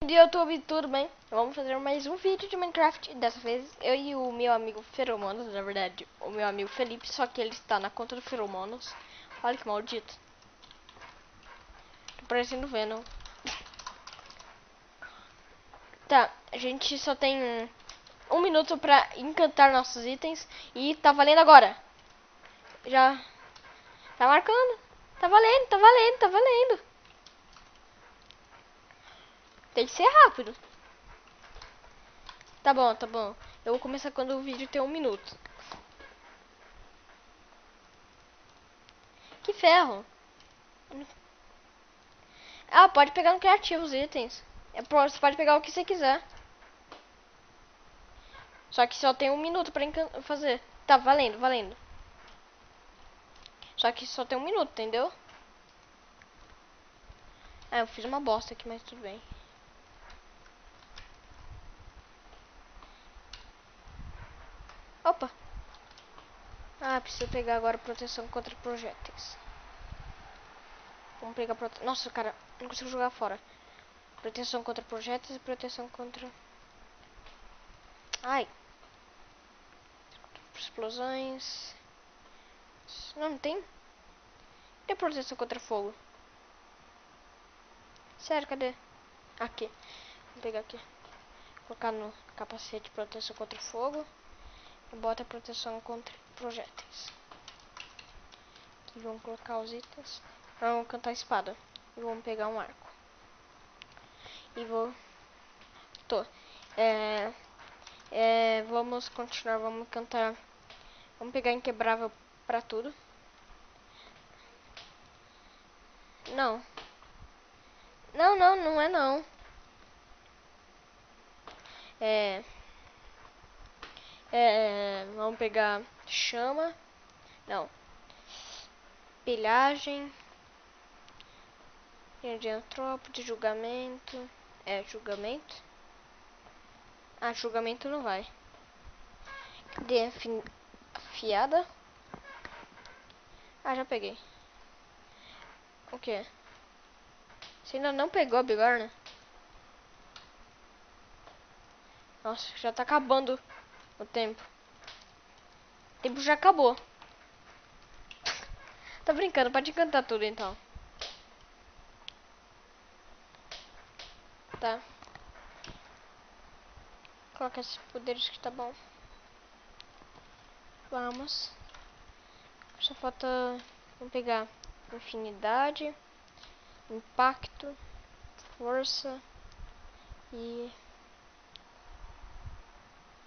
Do YouTube, tudo bem? Vamos fazer mais um vídeo de Minecraft. Dessa vez eu e o meu amigo Feromonos, na verdade, o meu amigo Felipe, só que ele está na conta do Feromonos. Olha que maldito. Tô parecendo Venom. Tá, a gente só tem um minuto pra encantar nossos itens e tá valendo agora. Já tá marcando. Tá valendo, tá valendo, tá valendo. Tem que ser rápido. Tá bom, tá bom. Eu vou começar quando o vídeo tem um minuto. Que ferro. Ah, pode pegar no criativo os itens. Você pode pegar o que você quiser. Só que só tem um minuto pra fazer. Tá, valendo, valendo. Só que só tem um minuto, entendeu? Ah, eu fiz uma bosta aqui, mas tudo bem. Opa. Ah, preciso pegar agora proteção contra projéteis. Vamos pegar proteção. Nossa, cara, não consigo jogar fora. Proteção contra projéteis e proteção contra... Ai. Explosões. Não, não tem? Tem proteção contra fogo. Sério, cadê? Aqui. Vou pegar aqui. Colocar no capacete de proteção contra fogo. E bota proteção contra projéteis. Aqui vamos colocar os itens. Vamos cantar a espada. E vamos pegar um arco. E vou... vamos continuar, vamos cantar. Vamos pegar inquebrável pra tudo. Não. Não, não, não é não. Vamos pegar chama. Não. Pilhagem. De antrópode, julgamento. Julgamento. Ah, julgamento não vai. Cadê afiada? Ah, já peguei. O que? Você ainda não pegou a bigorna? Nossa, já tá acabando o tempo. O tempo já acabou. Tá brincando, pode cantar tudo então. Tá. Coloca esses poderes que tá bom. Vamos. Só falta... Vamos pegar infinidade, impacto, força e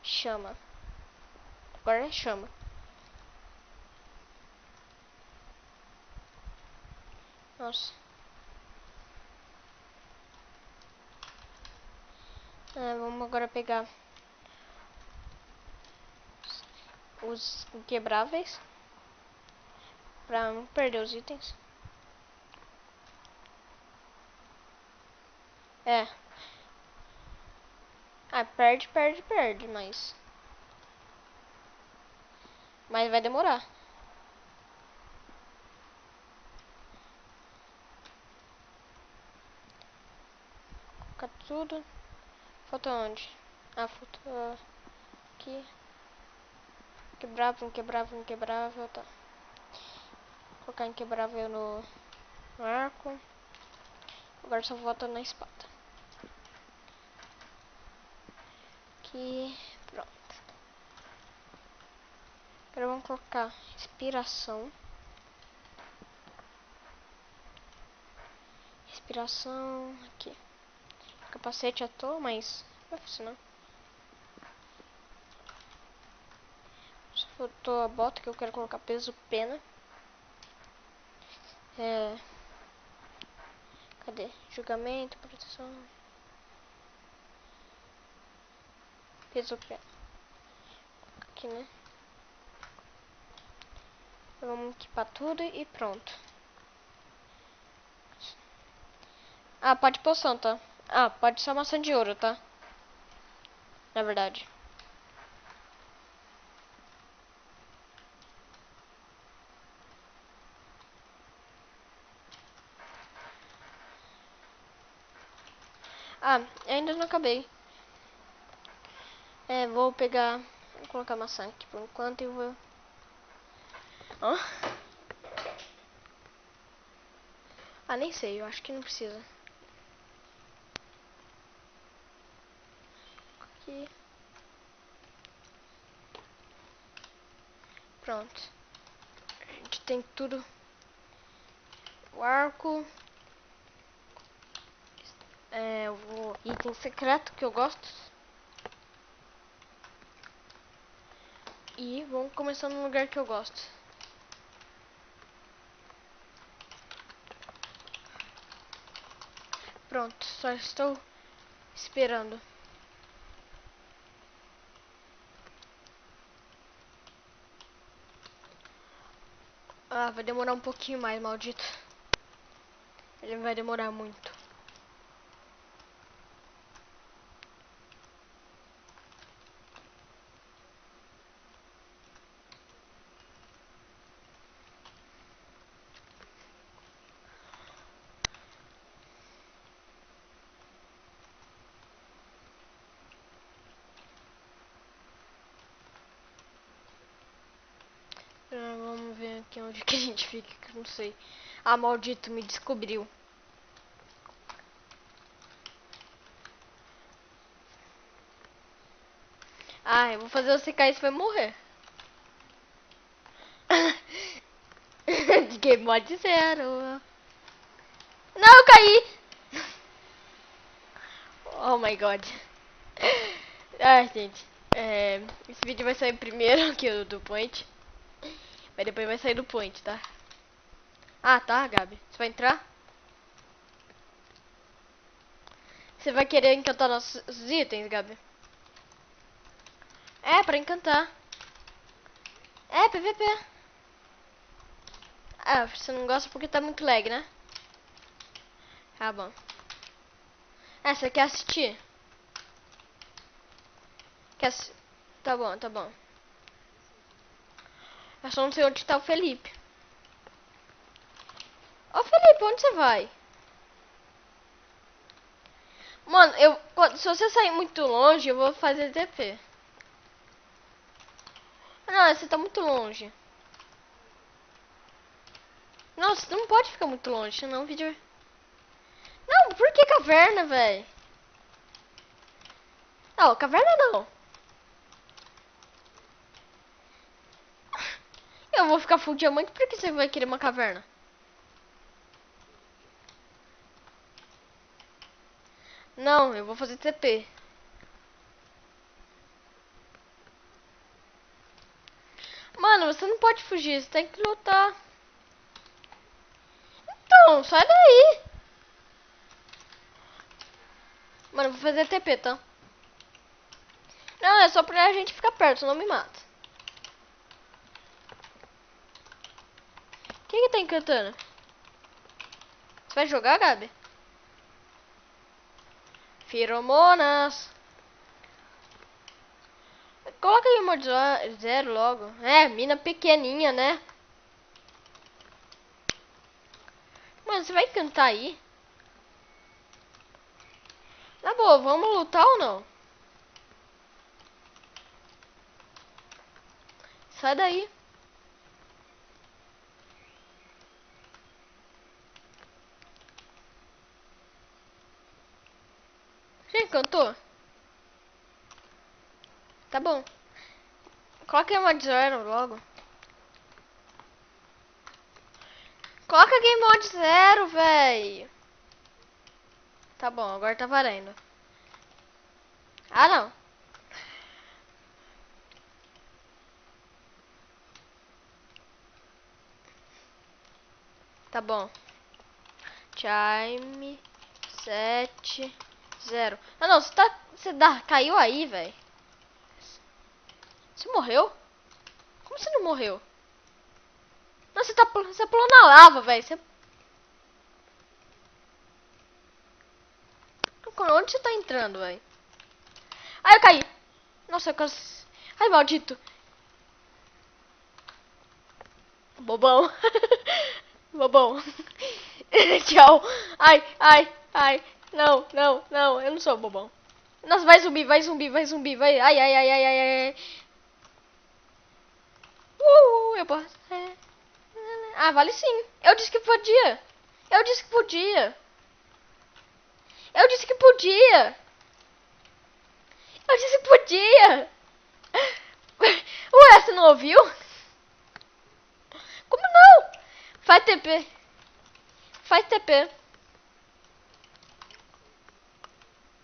chama. Agora é chama. Nossa. Vamos agora pegar os inquebráveis pra não perder os itens. Perde, perde, perde, mas vai demorar. Colocar tudo. Falta onde? Ah, falta aqui. Inquebrável, inquebrável, inquebrável, tá. Vou colocar inquebrável no arco. Agora só volta na espada. Aqui, pronto. Agora vamos colocar respiração. Respiração aqui. Capacete à toa, mas não vai funcionar. Só faltou a bota que eu quero colocar peso pena. Cadê? Julgamento, proteção. Peso pena. Aqui, né? Vamos equipar tudo e pronto. Ah, pode poção, tá? Ah, pode ser maçã de ouro, tá? Na verdade. Ah, ainda não acabei. Vou pegar... Vou colocar maçã aqui por enquanto e vou... Hã? Ah, nem sei, eu acho que não precisa. Aqui. Pronto. A gente tem tudo. O arco. O item secreto que eu gosto. E vamos começar no lugar que eu gosto. Pronto, só estou esperando. Ah, vai demorar um pouquinho mais, maldito. Ele vai demorar muito. Vamos ver aqui onde que a gente fica, que eu não sei. Ah, maldito, me descobriu. Ah, eu vou fazer você cair, você vai morrer. De Game Mode 0. Não, eu caí! Oh my god. Ai, gente. Esse vídeo vai sair primeiro que o do Point. Mas depois vai sair do Point, tá? Ah, tá, Gabi. Você vai entrar? Você vai querer encantar nossos itens, Gabi? É, pra encantar. É, PVP. Ah, você não gosta porque tá muito lag, né? Tá bom. Você quer assistir? Tá bom, tá bom. Eu só não sei onde tá o Felipe. Ô, Felipe, onde você vai? Mano, se você sair muito longe, eu vou fazer TP. Não, você tá muito longe. Não, você não pode ficar muito longe, senão o vídeo... Não, por que caverna, velho? Não, caverna não. Eu vou ficar full diamante, por que você vai querer uma caverna? Não, eu vou fazer TP. Mano, você não pode fugir, você tem que lutar. Então, sai daí. Mano, eu vou fazer TP, tá? Não, é só pra gente ficar perto, senão me mata. Quem que tá encantando? Você vai jogar, Gabi? Feromonas. Coloca aí o mod 0 logo. Mina pequenininha, né? Mano, você vai cantar aí? Na boa, vamos lutar ou não? Sai daí. Já encantou? Tá bom. Coloca Game Mode 0 logo. Coloca Game Mode 0, véi. Tá bom, agora tá valendo. Ah, não. Tá bom. Chime 7-0. Ah, não, você caiu aí, velho. Você morreu? Como você não morreu? Não, você pulou na lava, velho. Onde você tá entrando, velho? Ai, eu caí. Nossa, eu quase... Ai, maldito. Bobão. Bobão. Tchau. Ai, ai, ai. Não, não, não, eu não sou bobão. Nossa, vai zumbi, vai zumbi, vai zumbi, vai. Ai, ai, ai, ai, ai, ai. Eu posso. Ah, vale sim. Eu disse que podia. Eu disse que podia. Eu disse que podia. Eu disse que podia. Ué, você não ouviu? Como não? Faz TP. Faz TP.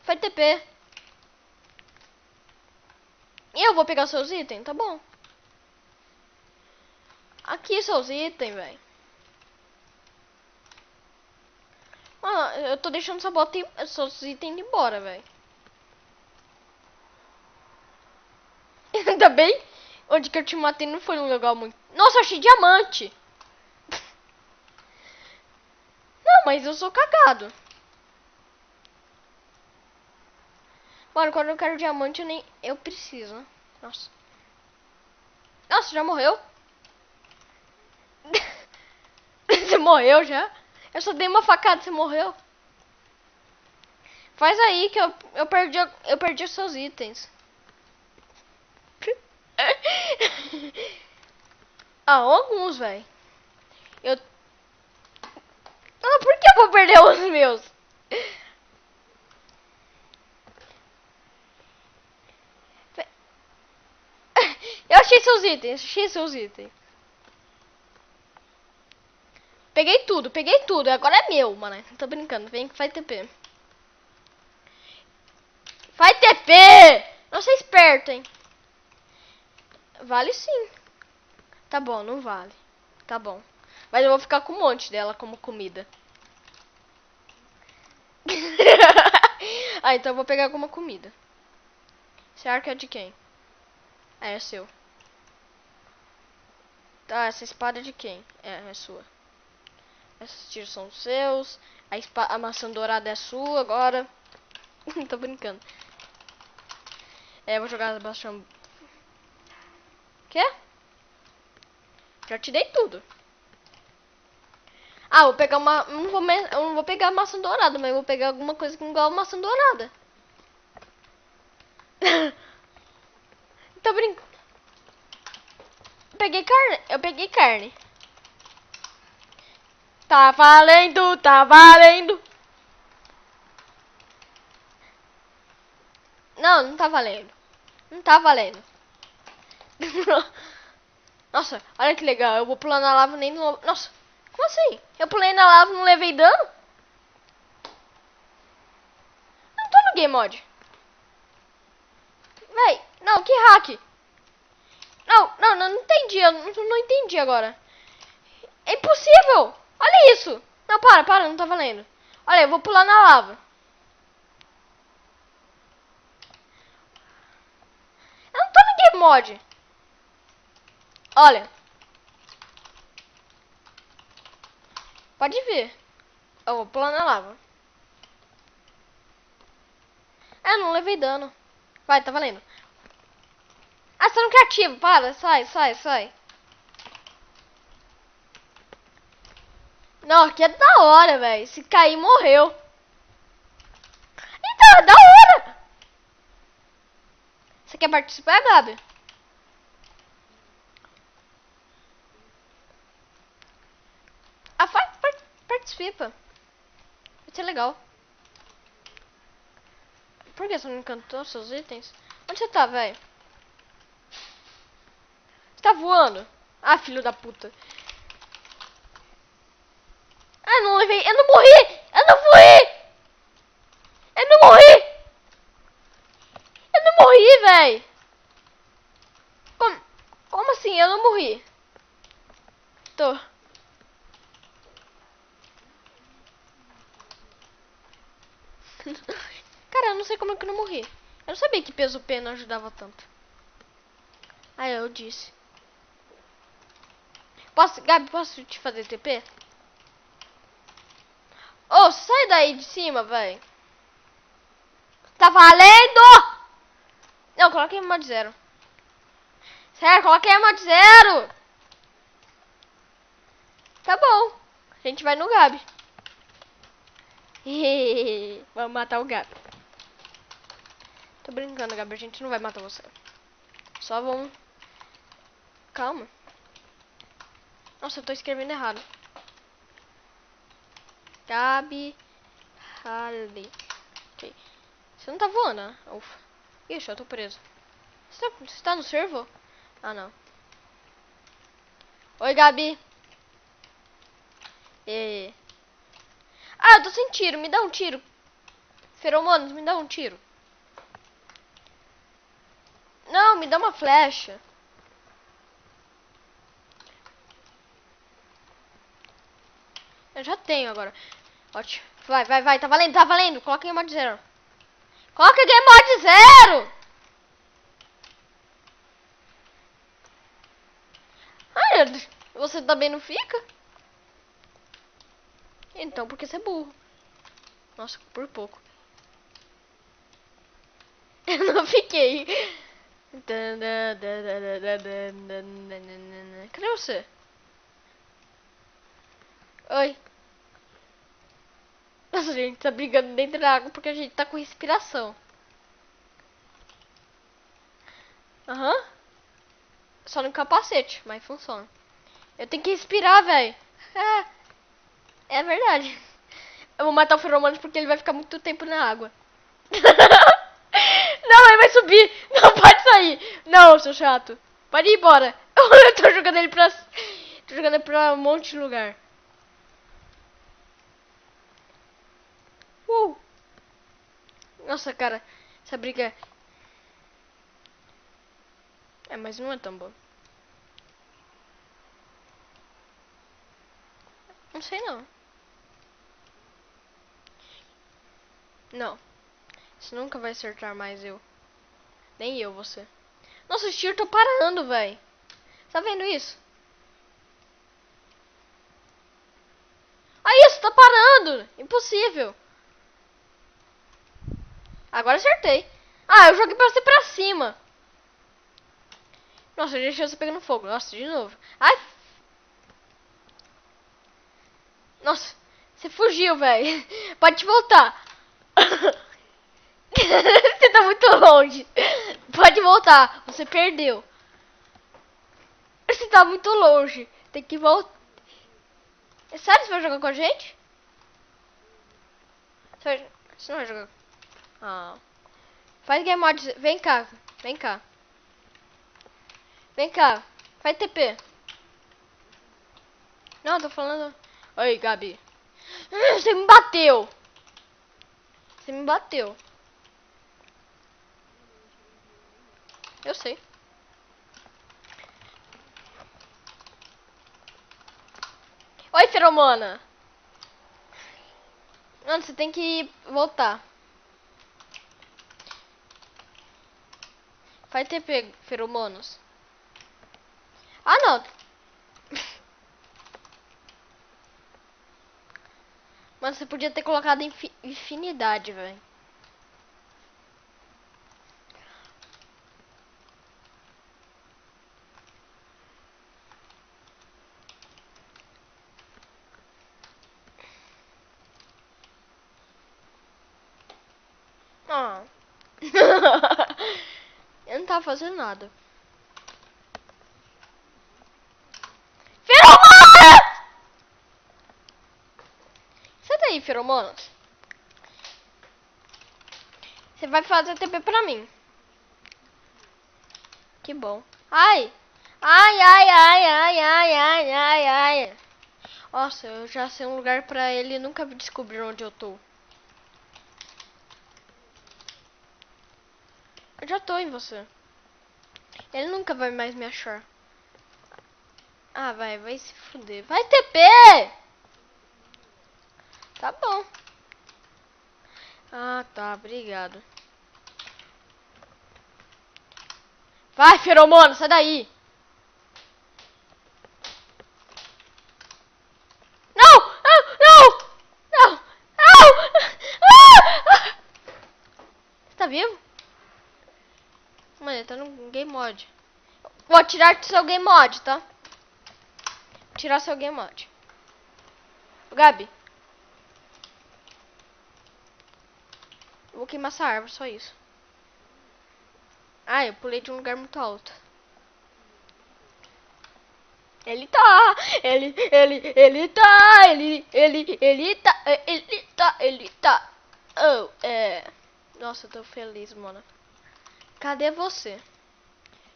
Faz TP. E eu vou pegar seus itens, tá bom. Aqui seus itens, velho. Mano, eu tô deixando seus itens embora, velho. Ainda bem. Onde que eu te matei não foi um lugar muito... Nossa, eu achei diamante. Não, mas eu sou cagado. Mano, quando eu quero diamante, eu preciso. Nossa. Nossa, já morreu? Você morreu já? Eu só dei uma facada, você morreu? Faz aí que eu perdi os seus itens. Ah, alguns, velho. Eu... Ah, por que eu vou perder os meus? Eu achei seus itens. Peguei tudo. Agora é meu, mano. Tô brincando, vem que vai TP. Vai TP! Não ser esperto, hein? Vale sim. Tá bom, não vale. Tá bom. Mas eu vou ficar com um monte dela como comida. Ah, então eu vou pegar como comida. Esse arco é de quem? É seu. Tá, essa espada é de quem? É sua. Esses tiros são seus. A maçã dourada é sua agora. Tô brincando. Vou jogar bastante. Quê? Já te dei tudo. Ah, vou pegar uma... Eu não vou pegar maçã dourada, mas eu vou pegar alguma coisa que igual maçã dourada. Tô brincando. Eu peguei carne. Tá valendo, tá valendo. Não, não tá valendo. Não tá valendo. Nossa, olha que legal. Eu vou pular na lava nem no... Nossa, como assim? Eu pulei na lava e não levei dano? Eu não tô no game mod. Véi, não, que hack? Não entendi. Eu não entendi agora. É impossível. Olha isso. Não, para, não tá valendo. Olha, eu vou pular na lava. Eu não tô no game mod. Olha. Pode ver. Eu vou pular na lava. Não levei dano. Vai, tá valendo. Ah, você não quer ativo. Para, sai. Não, aqui é da hora, velho. Se cair, morreu. Então, é da hora. Você quer participar, Gabi? Ah, participa. Vai ser legal. Por que você não encantou seus itens? Onde você tá, velho? Você tá voando? Ah, filho da puta. Ah, não levei. Eu não morri! Eu não morri! Eu não morri! Eu não morri, velho! Como assim? Eu não morri. Tô. Cara, eu não sei como é que eu não morri. Eu não sabia que peso P não ajudava tanto. Ah, eu disse. Gabi, posso te fazer TP? Ô, sai daí de cima, velho. Tá valendo! Não, coloquei em mod 0. Sério, coloquei em mod 0. Tá bom. A gente vai no Gabi. Vamos matar o Gabi. Tô brincando, Gabi. A gente não vai matar você. Só vamos... Calma. Nossa, eu tô escrevendo errado. Gabi Harley. Ok. Você não tá voando, né? Ufa. Ixi, eu tô preso. Você tá no servo? Ah, não. Oi, Gabi. E... Ah, eu tô sem tiro. Me dá um tiro. Feromonas, me dá um tiro. Não, me dá uma flecha. Eu já tenho agora. Ótimo. Vai, vai, vai. Tá valendo, tá valendo. Coloca em mod 0. Coloca em mod 0. Ai, você também não fica? Então, porque você é burro. Nossa, por pouco. Eu não fiquei. Cadê você? Oi. Nossa, a gente tá brigando dentro da água porque a gente tá com respiração. Aham. Só no capacete, mas funciona. Eu tenho que respirar, velho. É verdade. Eu vou matar o feromônio porque ele vai ficar muito tempo na água. Não, ele vai subir. Não, pode sair. Não, seu chato. Pode ir embora. Eu tô jogando ele pra... Tô jogando ele pra um monte de lugar. Nossa, cara. Essa briga... É, mas não é tão bom. Não sei, não. Não. Você nunca vai acertar mais eu. Nem eu, você. Nossa, os tiros tô parando, velho. Tá vendo isso? Ah, isso, tá parando. Impossível. Agora acertei. Ah, eu joguei pra você pra cima. Nossa, eu deixei você pegando fogo. Nossa, de novo. Ai. Nossa, você fugiu, velho. Pode voltar. Você tá muito longe. Pode voltar. Você perdeu. Você tá muito longe. Tem que voltar. É sério que você vai jogar com a gente? Você não vai jogar. Ah. Faz game mod. Vem cá. Vem cá. Vem cá. Faz TP. Não, tô falando. Oi, Gabi. Você me bateu. Você me bateu. Eu sei. Oi, feromona. Mano, você tem que voltar. Faz TP, feromonos. Ah, não. Mano, você podia ter colocado infinidade, velho. Ah. Eu não tava fazendo nada. Feromonas! Sai daí, feromonas. Você vai fazer TP pra mim. Que bom. Ai! Ai, ai, ai, ai, ai, ai, ai, ai. Nossa, eu já sei um lugar pra ele nunca descobrir onde eu tô. Eu já tô em você. Ele nunca vai mais me achar. Ah, vai se fuder. Vai TP! Tá bom. Ah, tá, obrigado. Vai, feromono, sai daí. Não! Não! Não! Não! Não! Ah! Você tá vivo? Mano, ele tá no game mod. Vou tirar seu game mod, tá? Vou tirar seu game mod. Gabi. Eu vou queimar essa árvore, só isso. Ah, eu pulei de um lugar muito alto. Ele tá, ele tá. Oh, é. Nossa, eu tô feliz, mano. Cadê você?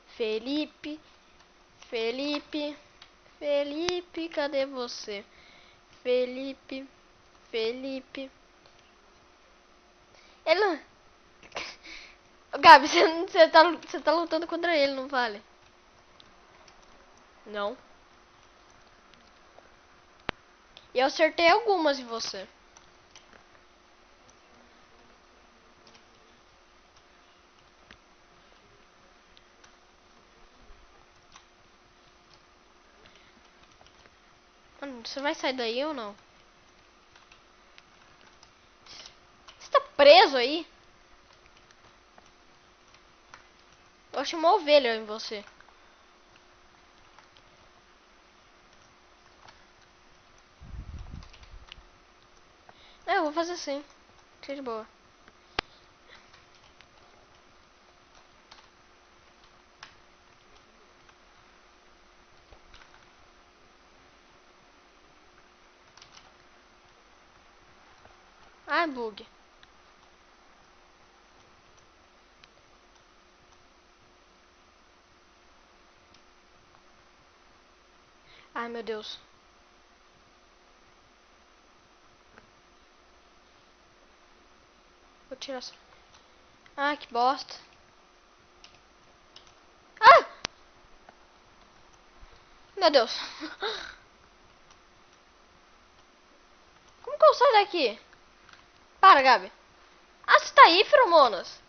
Felipe, Felipe, Felipe, cadê você? Felipe, Felipe. Ele não... Gabi, você tá lutando contra ele, não vale? Não. E eu acertei algumas em você. Mano, você vai sair daí ou não? Você tá preso aí? Eu achei uma ovelha em você. É, eu vou fazer assim. Fica de boa. Ai, bug. Ai, meu Deus. Vou tirar essa. Ah, que bosta. Ah! Meu Deus. Como que eu saio daqui? Para, Gabi. Ah, você tá aí, feromonas?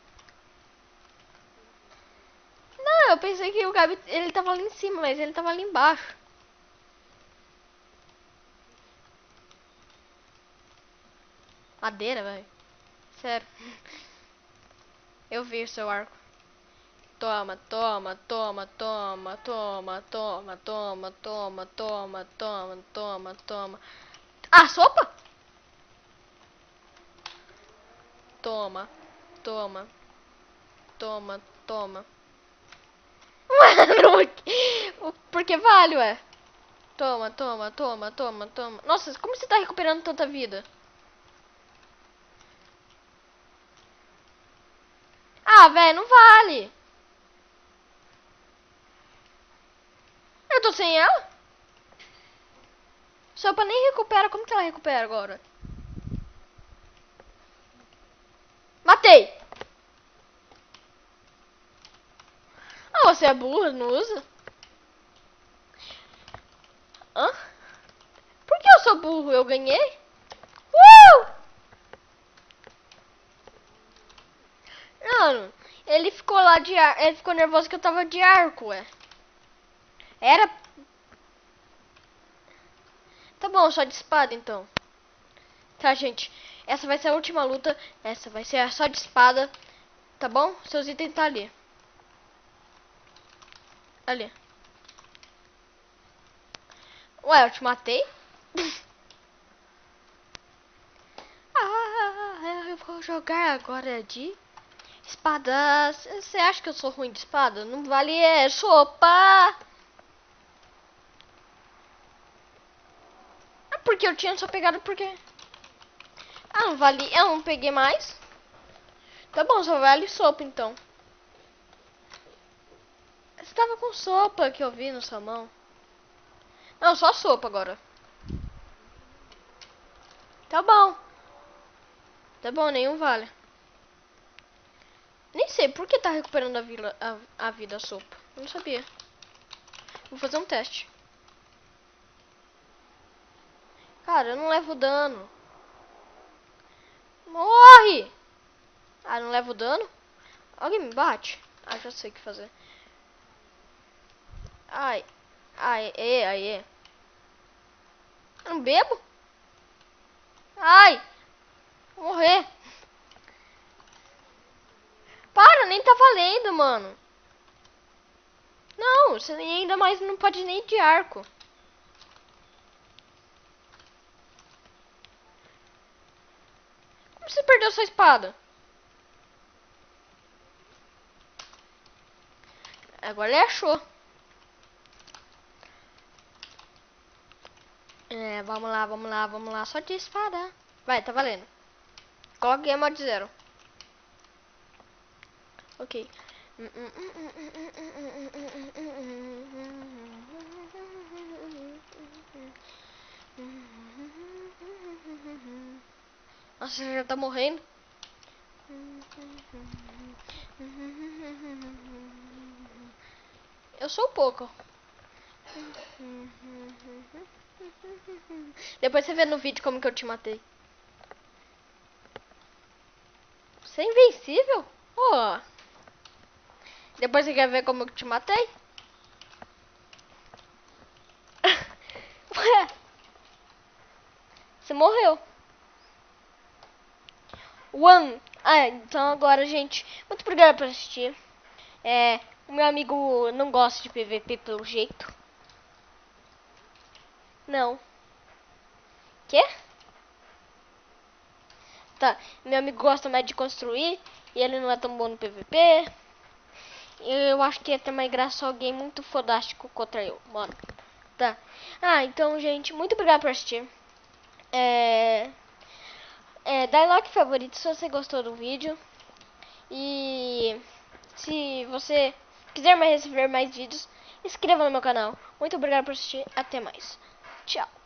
Não, eu pensei que o Gabi, ele tava ali em cima, mas ele tava ali embaixo. Madeira, velho. Sério. Eu vi o seu arco. Toma, toma, toma, toma, toma, toma, toma, toma, toma, toma, toma, toma. Ah, sopa? Toma, toma, toma, toma. Mano, porque vale, ué. Toma, toma, toma, toma, toma. Nossa, como você tá recuperando tanta vida? Ah, velho, não vale. Eu tô sem ela? Sopa nem recupera. Como que ela recupera agora? Matei! Ah, você é burra, não usa? Hã? Por que eu sou burro? Eu ganhei? Uh! Mano, ele ficou lá de ar... Ele ficou nervoso que eu tava de arco, ué. Era... Tá bom, só de espada, então. Tá, gente. Essa vai ser a última luta. Essa vai ser só de espada. Tá bom? Seus itens tá ali. Ali. Ué, eu te matei? Ah, eu vou jogar agora de espada. Você acha que eu sou ruim de espada? Não vale sopa. Ah, porque eu tinha só pegado porque... Ah, não vale... Eu não peguei mais. Tá bom, só vale sopa então. Você tava com sopa que eu vi na sua mão. Não, só sopa agora. Tá bom. Tá bom, nenhum vale. Nem sei por que tá recuperando a vida a sopa. Eu não sabia. Vou fazer um teste. Cara, eu não levo dano. Morre! Ah, não levo dano? Alguém me bate? Ah, já sei o que fazer. Ai. Ai, ai. Eu não bebo? Ai! Vou morrer. Para, nem tá valendo, mano. Não, você ainda mais não pode nem ir de arco. Como você perdeu sua espada? Agora ele achou. É, vamos lá, vamos lá, vamos lá. Só de espada. Vai, tá valendo. Coloca Game Mode 0. Ok. Nossa, já tá morrendo. Eu sou um pouco. Depois você vê no vídeo como que eu te matei. Você é invencível? Oh. Depois você quer ver como eu te matei? Ué. Você morreu. One. Ah, então agora, gente, muito obrigado por assistir. O meu amigo não gosta de PVP pelo jeito. Não. Quê? Tá, meu amigo gosta mais de construir e ele não é tão bom no PVP. Eu acho que ia ter mais graça alguém muito fodástico contra eu, mano. Tá. Ah, então, gente, muito obrigado por assistir. Dá like favorito se você gostou do vídeo. E se você quiser receber mais vídeos, inscreva no meu canal. Muito obrigado por assistir. Até mais. Tchau.